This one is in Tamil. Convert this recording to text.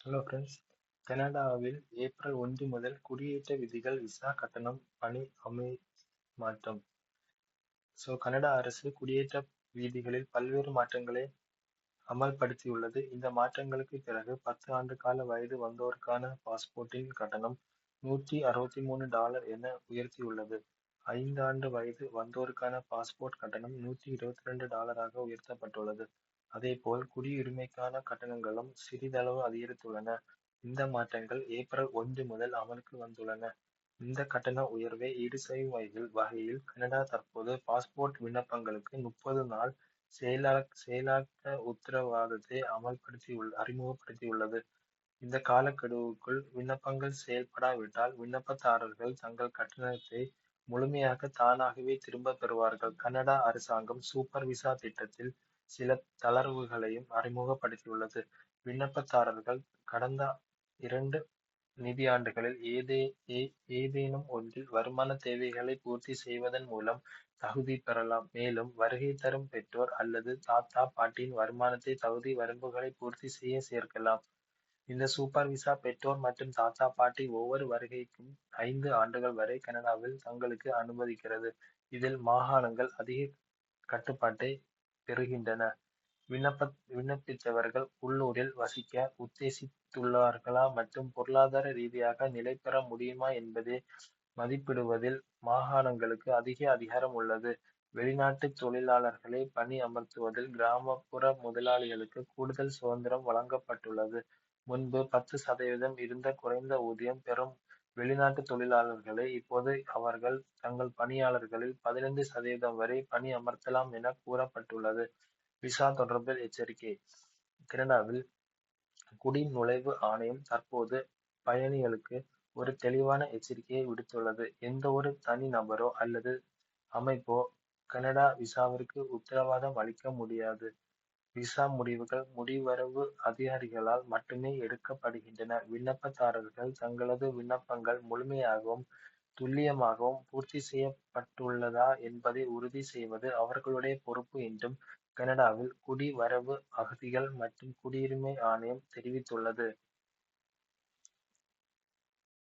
Hello friends. கனடாவில் ஏப்ரல் 1 முதல் குடியேற்ற விதிகள் விசா கட்டணம் பணி மாற்றம். கனடா அரசு குடியேற்ற விதிகளில் பல்வேறு மாற்றங்களை அமல்படுத்தியுள்ளது. இந்த மாற்றங்களுக்கு பிறகு 10 ஆண்டு கால வயது வந்தோருக்கான பாஸ்போர்ட்டின் கட்டணம் $163 என உயர்த்தியுள்ளது. 5 ஆண்டு வயது வந்தோருக்கான பாஸ்போர்ட் கட்டணம் $122 உயர்த்தப்பட்டுள்ளது. அதேபோல் குடியுரிமைக்கான கட்டணங்களும் சிறிதளவு அதிகரித்துள்ளன. இந்த மாற்றங்கள் ஏப்ரல் 1 முதல் அமலுக்கு வந்துள்ளன. இந்த கட்டண உயர்வை ஈடுசெய்யும் வகையில் கனடா தற்போது பாஸ்போர்ட் விண்ணப்பங்களுக்கு 30 நாள் செயலாக்க உத்தரவாதத்தை அறிமுகப்படுத்தியுள்ளது. இந்த காலக்கெடுவுக்குள் விண்ணப்பங்கள் செயல்படாவிட்டால் விண்ணப்பதாரர்கள் தங்கள் கட்டணத்தை முழுமையாக தானாகவே திரும்பப் பெறுவார்கள். கனடா அரசாங்கம் சூப்பர் விசா திட்டத்தில் சில தளர்வுகளையும் அறிமுகப்படுத்தியுள்ளது. விண்ணப்பதாரர்கள் கடந்த 2 நிதியாண்டுகளில் ஏதேனும் ஒன்றில் வருமான தேவைகளை பூர்த்தி செய்வதன் மூலம் தகுதி பெறலாம். மேலும் வருகை தரும் பெற்றோர் அல்லது தாத்தா பாட்டியின் வருமானத்தை தகுதி வரம்புகளை பூர்த்தி செய்ய சேர்க்கலாம். இந்த சூப்பர் விசா பெற்றோர் மற்றும் தாத்தா பாட்டி ஒவ்வொரு வருகைக்கும் 5 ஆண்டுகள் வரை கனடாவில் தங்களுக்கு அனுமதிக்கிறது. இதில் மாகாணங்கள் அதிக கட்டுப்பாட்டை பெறுகின்றன. விண்ணப்பித்தவர்கள் உள்ளூரில் வசிக்க உத்தேசித்துள்ளார்களா மற்றும் பொருளாதார ரீதியாக நிலை பெற முடியுமா என்பதை மதிப்பிடுவதில் மாகாணங்களுக்கு அதிக அதிகாரம் உள்ளது. வெளிநாட்டு தொழிலாளர்களை பணி அமர்த்துவதில் கிராமப்புற முதலாளிகளுக்கு கூடுதல் சுதந்திரம் வழங்கப்பட்டுள்ளது. முன்பு 10% இருந்த குறைந்த ஊதியம் பெறும் வெளிநாட்டு தொழிலாளர்களை இப்போது அவர்கள் தங்கள் பணியாளர்களில் 15% வரை பணி அமர்த்தலாம் என கூறப்பட்டுள்ளது. விசா தொடர்பில் எச்சரிக்கை. கனடாவில் குடிநுழைவு ஆணையம் தற்போது பயணிகளுக்கு ஒரு தெளிவான எச்சரிக்கையை விடுத்துள்ளது. எந்தவொரு தனிநபரோ அல்லது அமைப்போ கனடா விசாவிற்கு உத்தரவாதம் அளிக்க முடியாது. விசா முடிவுகள் முடிவரவு அதிகாரிகளால் மட்டுமே எடுக்கப்படுகின்றன. விண்ணப்பதாரர்கள் தங்களது விண்ணப்பங்கள் முழுமையாகவும் துல்லியமாகவும் பூர்த்தி செய்யப்பட்டுள்ளதா என்பதை உறுதி செய்வது அவர்களுடைய பொறுப்பு என்றும் கனடாவில் குடிவரவு அகதிகள் மற்றும் குடியுரிமை ஆணையம் தெரிவித்துள்ளது.